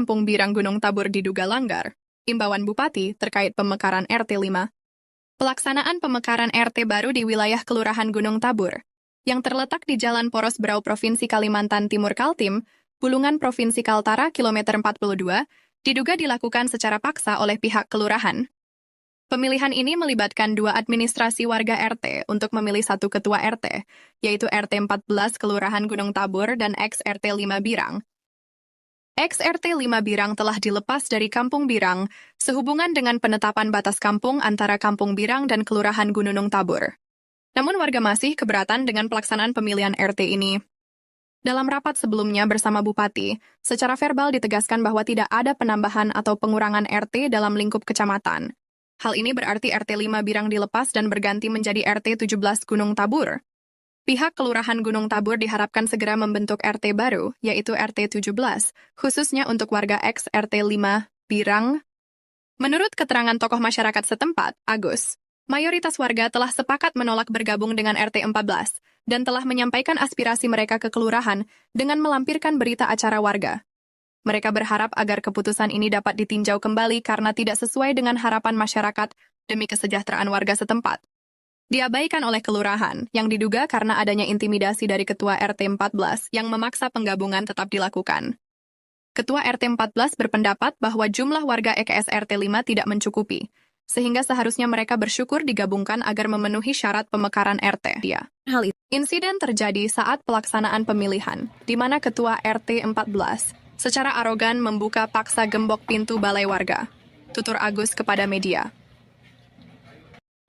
Kampung Birang Gunung Tabur diduga langgar. Imbauan Bupati terkait pemekaran RT 5. Pelaksanaan pemekaran RT baru di wilayah Kelurahan Gunung Tabur, yang terletak di Jalan Poros Brau Provinsi Kalimantan Timur Kaltim, Bulungan Provinsi Kaltara, kilometer 42, diduga dilakukan secara paksa oleh pihak kelurahan. Pemilihan ini melibatkan dua administrasi warga RT untuk memilih satu ketua RT, yaitu RT 14 Kelurahan Gunung Tabur dan ex-RT 5 Birang. Ex-RT 5 Birang telah dilepas dari Kampung Birang sehubungan dengan penetapan batas kampung antara Kampung Birang dan Kelurahan Gunung Tabur. Namun warga masih keberatan dengan pelaksanaan pemilihan RT ini. Dalam rapat sebelumnya bersama Bupati, secara verbal ditegaskan bahwa tidak ada penambahan atau pengurangan RT dalam lingkup kecamatan. Hal ini berarti RT 5 Birang dilepas dan berganti menjadi RT 17 Gunung Tabur. Pihak Kelurahan Gunung Tabur diharapkan segera membentuk RT baru, yaitu RT 17, khususnya untuk warga ex-RT 5 Birang. Menurut keterangan tokoh masyarakat setempat, Agus, mayoritas warga telah sepakat menolak bergabung dengan RT 14 dan telah menyampaikan aspirasi mereka ke kelurahan dengan melampirkan berita acara warga. Mereka berharap agar keputusan ini dapat ditinjau kembali karena tidak sesuai dengan harapan masyarakat demi kesejahteraan warga setempat. Diabaikan oleh kelurahan, yang diduga karena adanya intimidasi dari Ketua RT 14 yang memaksa penggabungan tetap dilakukan. Ketua RT 14 berpendapat bahwa jumlah warga EKS RT 5 tidak mencukupi, sehingga seharusnya mereka bersyukur digabungkan agar memenuhi syarat pemekaran RT. Insiden terjadi saat pelaksanaan pemilihan, di mana Ketua RT 14 secara arogan membuka paksa gembok pintu balai warga. Tutur Agus kepada media.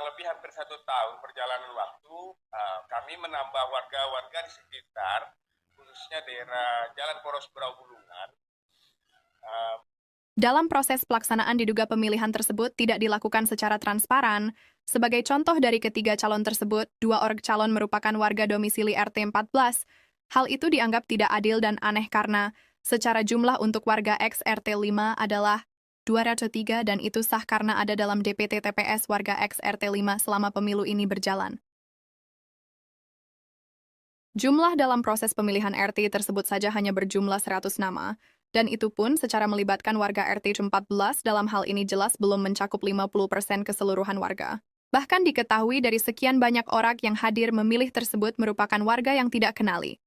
Lebih hampir 1 tahun perjalanan waktu, kami menambah warga-warga di sekitar, khususnya daerah Jalan Poros Brau Bulungan. Dalam proses pelaksanaan diduga pemilihan tersebut tidak dilakukan secara transparan. Sebagai contoh dari ketiga calon tersebut, 2 orang calon merupakan warga domisili RT 14. Hal itu dianggap tidak adil dan aneh karena secara jumlah untuk warga ex RT 5 adalah 203 dan itu sah karena ada dalam DPT TPS warga ex RT 5 selama pemilu ini berjalan. Jumlah dalam proses pemilihan RT tersebut saja hanya berjumlah 100 nama, dan itu pun secara melibatkan warga RT 14 dalam hal ini jelas belum mencakup 50% keseluruhan warga. Bahkan diketahui dari sekian banyak orang yang hadir memilih tersebut merupakan warga yang tidak kenali.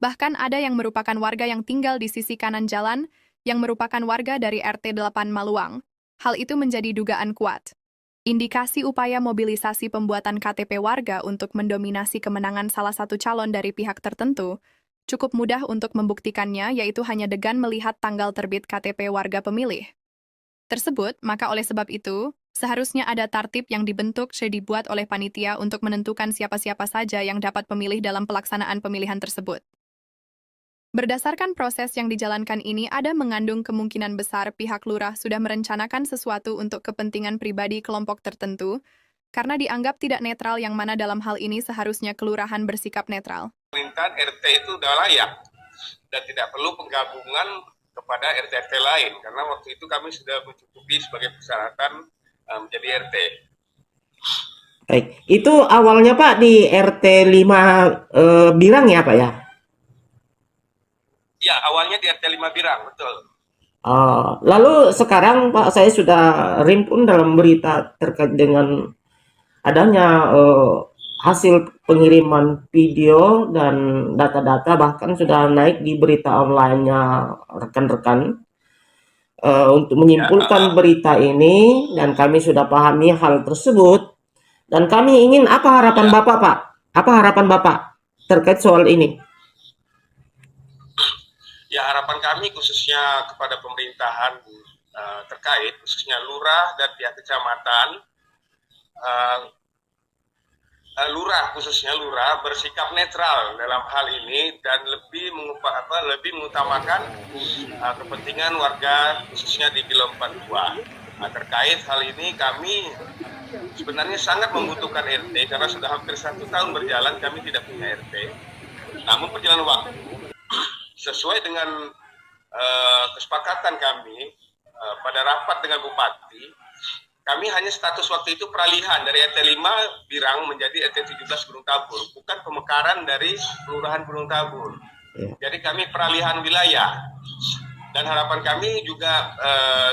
Bahkan ada yang merupakan warga yang tinggal di sisi kanan jalan, yang merupakan warga dari RT 8 Maluang. Hal itu menjadi dugaan kuat. Indikasi upaya mobilisasi pembuatan KTP warga untuk mendominasi kemenangan salah satu calon dari pihak tertentu, cukup mudah untuk membuktikannya yaitu hanya dengan melihat tanggal terbit KTP warga pemilih tersebut, maka oleh sebab itu, seharusnya ada tartib yang dibentuk dibuat oleh panitia untuk menentukan siapa-siapa saja yang dapat memilih dalam pelaksanaan pemilihan tersebut. Berdasarkan proses yang dijalankan ini ada mengandung kemungkinan besar pihak lurah sudah merencanakan sesuatu untuk kepentingan pribadi kelompok tertentu, karena dianggap tidak netral yang mana dalam hal ini seharusnya kelurahan bersikap netral. Pemerintahan RT itu sudah layak dan tidak perlu penggabungan kepada RT-RT lain, karena waktu itu kami sudah mencukupi sebagai persyaratan menjadi RT. Baik, itu awalnya Pak di RT 5 Birang ya Pak ya? Ya, awalnya di RT 5 Birang, betul. Lalu sekarang Pak saya sudah rimpun dalam berita terkait dengan adanya hasil pengiriman video dan data-data bahkan sudah naik di berita online-nya rekan-rekan untuk menyimpulkan berita ini dan kami sudah pahami hal tersebut dan kami ingin apa harapan Bapak Pak? Apa harapan Bapak terkait soal ini? Ya, harapan kami khususnya kepada pemerintahan terkait, khususnya lurah dan pihak kecamatan, khususnya lurah bersikap netral dalam hal ini dan lebih mengutamakan kepentingan warga khususnya di Kilo 42. Terkait hal ini kami sebenarnya sangat membutuhkan RT karena sudah hampir 1 tahun berjalan kami tidak punya RT. Namun perjalanan waktu sesuai dengan kesepakatan kami pada rapat dengan Bupati, kami hanya status waktu itu peralihan dari RT 5 Birang menjadi RT 17 Gunung Tabur, bukan pemekaran dari Kelurahan Gunung Tabur. Jadi kami peralihan wilayah. Dan harapan kami juga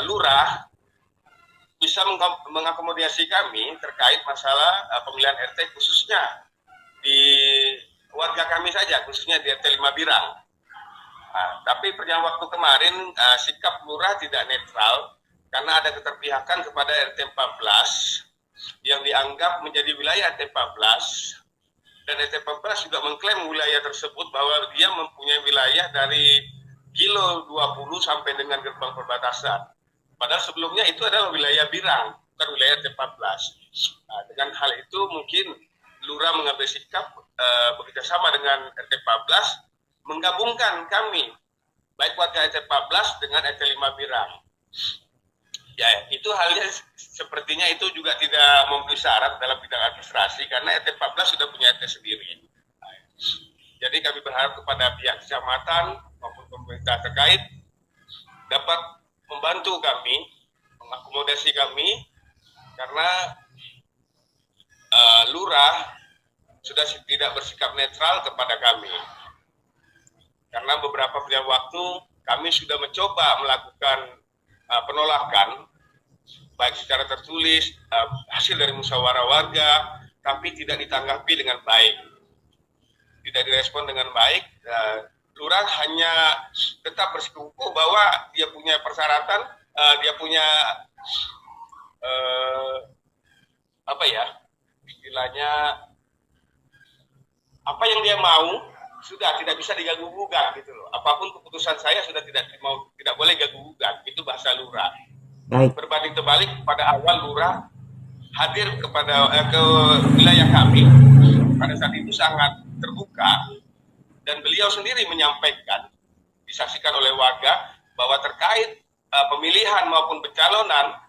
lurah bisa mengakomodasi kami terkait masalah pemilihan RT khususnya di warga kami saja, khususnya di RT 5 Birang. Tapi perjalanan waktu kemarin sikap lurah tidak netral karena ada keterpihakan kepada RT 14 yang dianggap menjadi wilayah RT 14, dan RT 14 juga mengklaim wilayah tersebut bahwa dia mempunyai wilayah dari kilo 20 sampai dengan gerbang perbatasan. Padahal sebelumnya itu adalah wilayah Birang, bukan wilayah RT 14. Dengan hal itu mungkin lurah mengambil sikap bekerjasama dengan RT 14 menggabungkan kami, baik warga RT 14 dengan RT 5 Birang. Ya, itu halnya sepertinya itu juga tidak memenuhi syarat dalam bidang administrasi karena RT 14 sudah punya RT sendiri. Jadi kami berharap kepada pihak kecamatan maupun pemerintah terkait dapat membantu kami, mengakomodasi kami, karena lurah sudah tidak bersikap netral kepada kami. Karena beberapa waktu kami sudah mencoba melakukan penolakan, baik secara tertulis, hasil dari musyawarah warga, tapi tidak ditanggapi dengan baik. Tidak direspon dengan baik. Lurah hanya tetap bersikukuh bahwa dia punya persyaratan, dia punya istilahnya apa yang dia mau sudah tidak bisa diganggu gugat gitu loh. Apapun keputusan saya sudah tidak boleh ganggu gugat. Itu bahasa lurah. Baik. Berbanding terbalik pada awal lurah hadir kepada ke wilayah kami pada saat itu sangat terbuka, dan beliau sendiri menyampaikan, disaksikan oleh warga, bahwa terkait pemilihan maupun pencalonan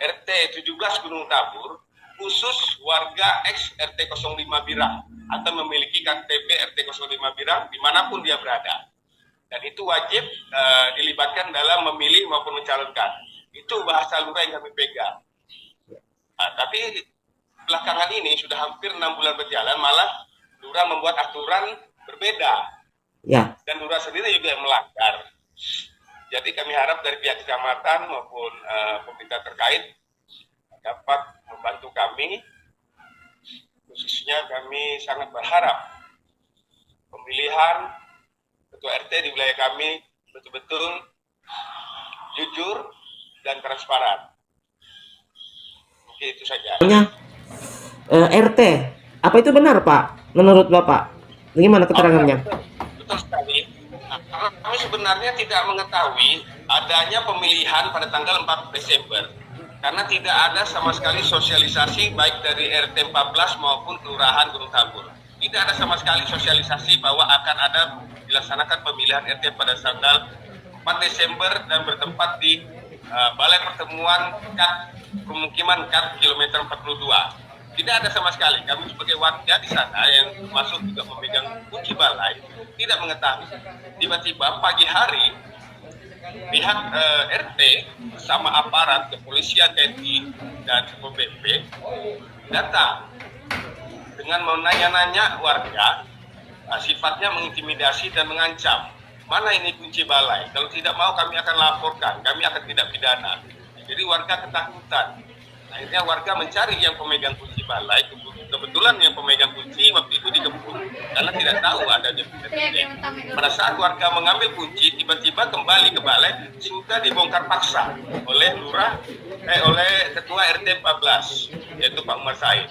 RT 17 Gunung Tabur khusus warga ex RT 05 Birang atau memiliki KTP RT 05 Birang dimanapun dia berada, dan itu wajib dilibatkan dalam memilih maupun mencalonkan. Itu bahasa lurah yang kami pegang. Tapi belakangan ini sudah hampir 6 bulan berjalan, malah lurah membuat aturan berbeda. Ya. Dan lurah sendiri juga yang melanggar. Jadi kami harap dari pihak kecamatan maupun pemerintah terkait dapat membantu kami. Khususnya kami sangat berharap pemilihan ketua RT di wilayah kami betul-betul jujur dan transparan. Oke, itu saja. RT, apa itu benar Pak? Menurut Bapak, bagaimana keterangannya? Betul sekali. Kami sebenarnya tidak mengetahui adanya pemilihan pada tanggal 4 Desember. Karena tidak ada sama sekali sosialisasi baik dari RT 14 maupun Kelurahan Gunung Tabur. Tidak ada sama sekali sosialisasi bahwa akan ada dilaksanakan pemilihan RT pada tanggal 4 Desember dan bertempat di Balai Pertemuan Pemukiman KAT kilometer 42. Tidak ada sama sekali. Kami sebagai warga di sana yang masuk juga memegang kunci balai tidak mengetahui. Tiba-tiba pagi hari pihak RT bersama aparat kepolisian, TNI dan Satpol PP datang dengan menanya-nanya warga, sifatnya mengintimidasi dan mengancam. Mana ini kunci balai? Kalau tidak mau kami akan laporkan, kami akan tidak pidana. Jadi warga ketakutan. Akhirnya warga mencari yang pemegang kunci balai. Kebetulan yang pemegang kunci waktu itu dikepung karena tidak tahu ada kunci. Pada saat warga mengambil kunci, tiba-tiba kembali ke balai sudah dibongkar paksa oleh oleh ketua RT 14, yaitu Pak Umar Said.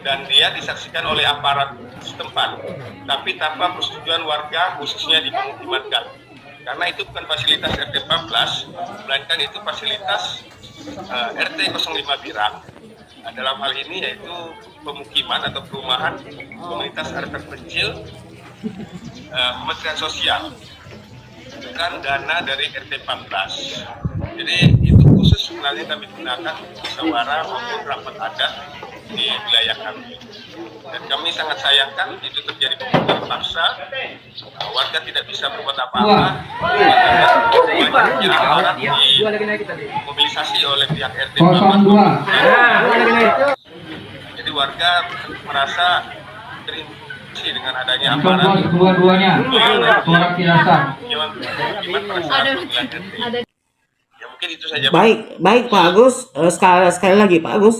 Dan dia disaksikan oleh aparat setempat, tapi tanpa persetujuan warga, khususnya di pemukiman KAT. Karena itu bukan fasilitas RT 14, melainkan itu fasilitas RT 05 Birang. Dalam hal ini yaitu pemukiman atau perumahan komunitas adat terpencil Kementerian Sosial, bukan dana dari RT 14. Jadi itu khusus sebenarnya kami gunakan musyawarah maupun rapat adat di wilayah kami. Dan kami sangat sayangkan itu terjadi pemukulan paksa. Warga tidak bisa berbuat apa-apa. Banyaknya aparat dimobilisasi oleh pihak RT 14. Jadi warga merasa dengan adanya Contoh aparat kedua-duanya, surat kiasan. gimana perasaan pemilihan RT. Ya mungkin itu saja, Pak. Baik, baik Pak Agus. Sekali lagi Pak Agus.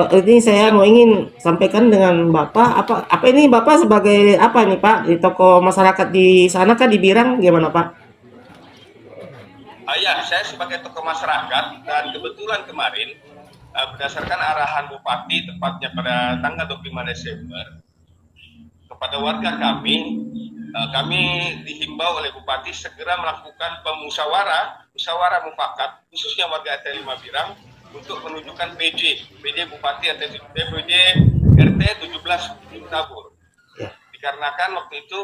Ini saya mau ingin sampaikan dengan Bapak apa ini Bapak sebagai apa nih Pak di toko masyarakat di sana kan di Birang gimana Pak? Ya, saya sebagai tokoh masyarakat dan kebetulan kemarin berdasarkan arahan Bupati tepatnya pada tanggal 25 Desember kepada warga kami dihimbau oleh Bupati segera melakukan musyawarah mufakat khususnya warga RT 5 Birang untuk menunjukkan PJ Bupati PJ RT 17 Gunung Tabur. Dikarenakan waktu itu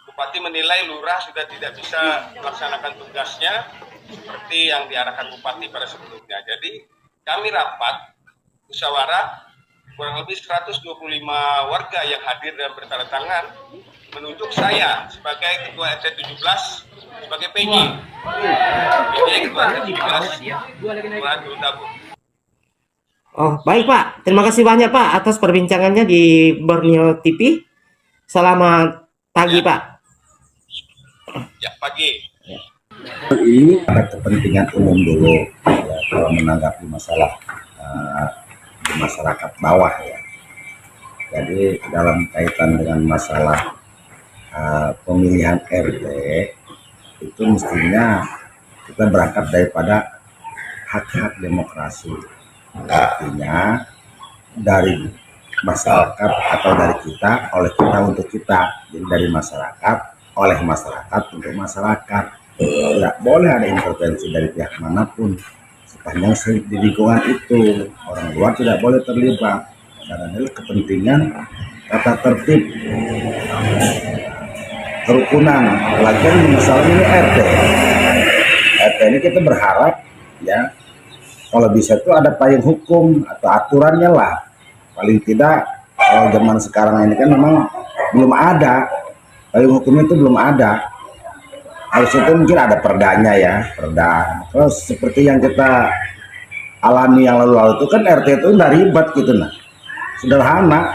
Bupati menilai lurah sudah tidak bisa melaksanakan tugasnya seperti yang diarahkan Bupati pada sebelumnya. Jadi kami rapat musyawarah kurang lebih 125 warga yang hadir dan bertanda tangan menunjuk saya sebagai Ketua RT 17 sebagai PJ. PJ Ketua RT 17 Kelurahan Gunung Tabur. Oh, baik Pak. Terima kasih banyak Pak atas perbincangannya di Borneo TV. Selamat pagi Pak. Ya, pagi. Ini ada kepentingan umum dulu ya, kalau menanggapi masalah di masyarakat bawah ya. Jadi dalam kaitan dengan masalah pemilihan RT itu mestinya kita berangkat daripada hak-hak demokrasi. Artinya dari masyarakat atau dari kita oleh kita untuk kita. Jadi dari masyarakat oleh masyarakat untuk masyarakat. Tidak boleh ada intervensi dari pihak manapun sepanjang di lingkungan itu. Orang luar tidak boleh terlibat karena adalah kepentingan tata tertib kerukunan. Apalagi masalah ini RT ini kita berharap ya kalau bisa itu ada payung hukum atau aturannya lah. Paling tidak kalau zaman sekarang ini kan memang belum ada payung hukumnya, itu belum ada. Harus itu mungkin ada perdanya ya, perda. Terus seperti yang kita alami yang lalu-lalu itu kan RT itu nggak ribet gitu nah, sederhana.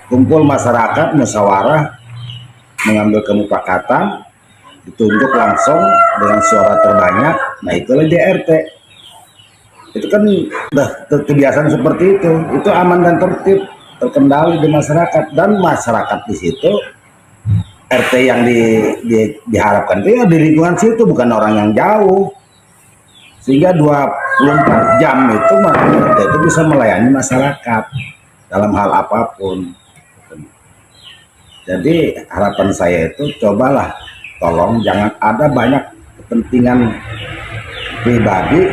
Kumpul masyarakat, musyawarah, mengambil kemufakatan, ditunjuk langsung dengan suara terbanyak. Nah itulah di RT. Itu kan udah kebiasaan seperti itu aman dan tertib, terkendali di masyarakat, dan masyarakat di situ RT yang diharapkan itu ya di lingkungan situ, bukan orang yang jauh, sehingga 24 jam itu RT itu bisa melayani masyarakat dalam hal apapun. Jadi harapan saya itu cobalah tolong jangan ada banyak kepentingan pribadi,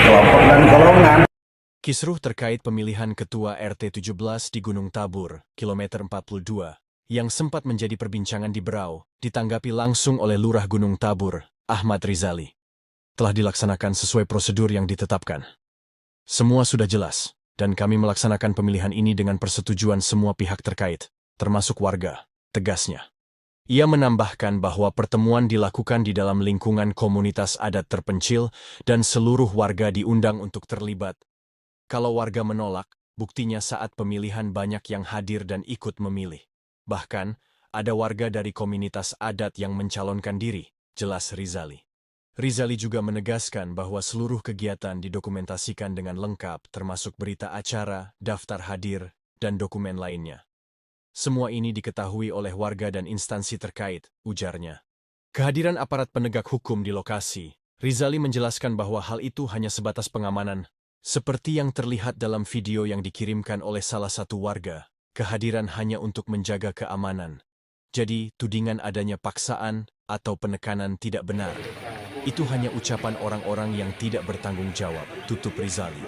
kelompok dan golongan. Kisruh terkait pemilihan Ketua RT 17 di Gunung Tabur, kilometer 42, yang sempat menjadi perbincangan di Berau, ditanggapi langsung oleh Lurah Gunung Tabur, Ahmad Rizali. Telah dilaksanakan sesuai prosedur yang ditetapkan. Semua sudah jelas, dan kami melaksanakan pemilihan ini dengan persetujuan semua pihak terkait, termasuk warga, tegasnya. Ia menambahkan bahwa pertemuan dilakukan di dalam lingkungan komunitas adat terpencil dan seluruh warga diundang untuk terlibat. Kalau warga menolak, buktinya saat pemilihan banyak yang hadir dan ikut memilih. Bahkan, ada warga dari komunitas adat yang mencalonkan diri, jelas Rizali. Rizali juga menegaskan bahwa seluruh kegiatan didokumentasikan dengan lengkap termasuk berita acara, daftar hadir, dan dokumen lainnya. Semua ini diketahui oleh warga dan instansi terkait, ujarnya. Kehadiran aparat penegak hukum di lokasi, Rizali menjelaskan bahwa hal itu hanya sebatas pengamanan, seperti yang terlihat dalam video yang dikirimkan oleh salah satu warga. Kehadiran hanya untuk menjaga keamanan. Jadi, tudingan adanya paksaan atau penekanan tidak benar. Itu hanya ucapan orang-orang yang tidak bertanggung jawab, tutup Rizali.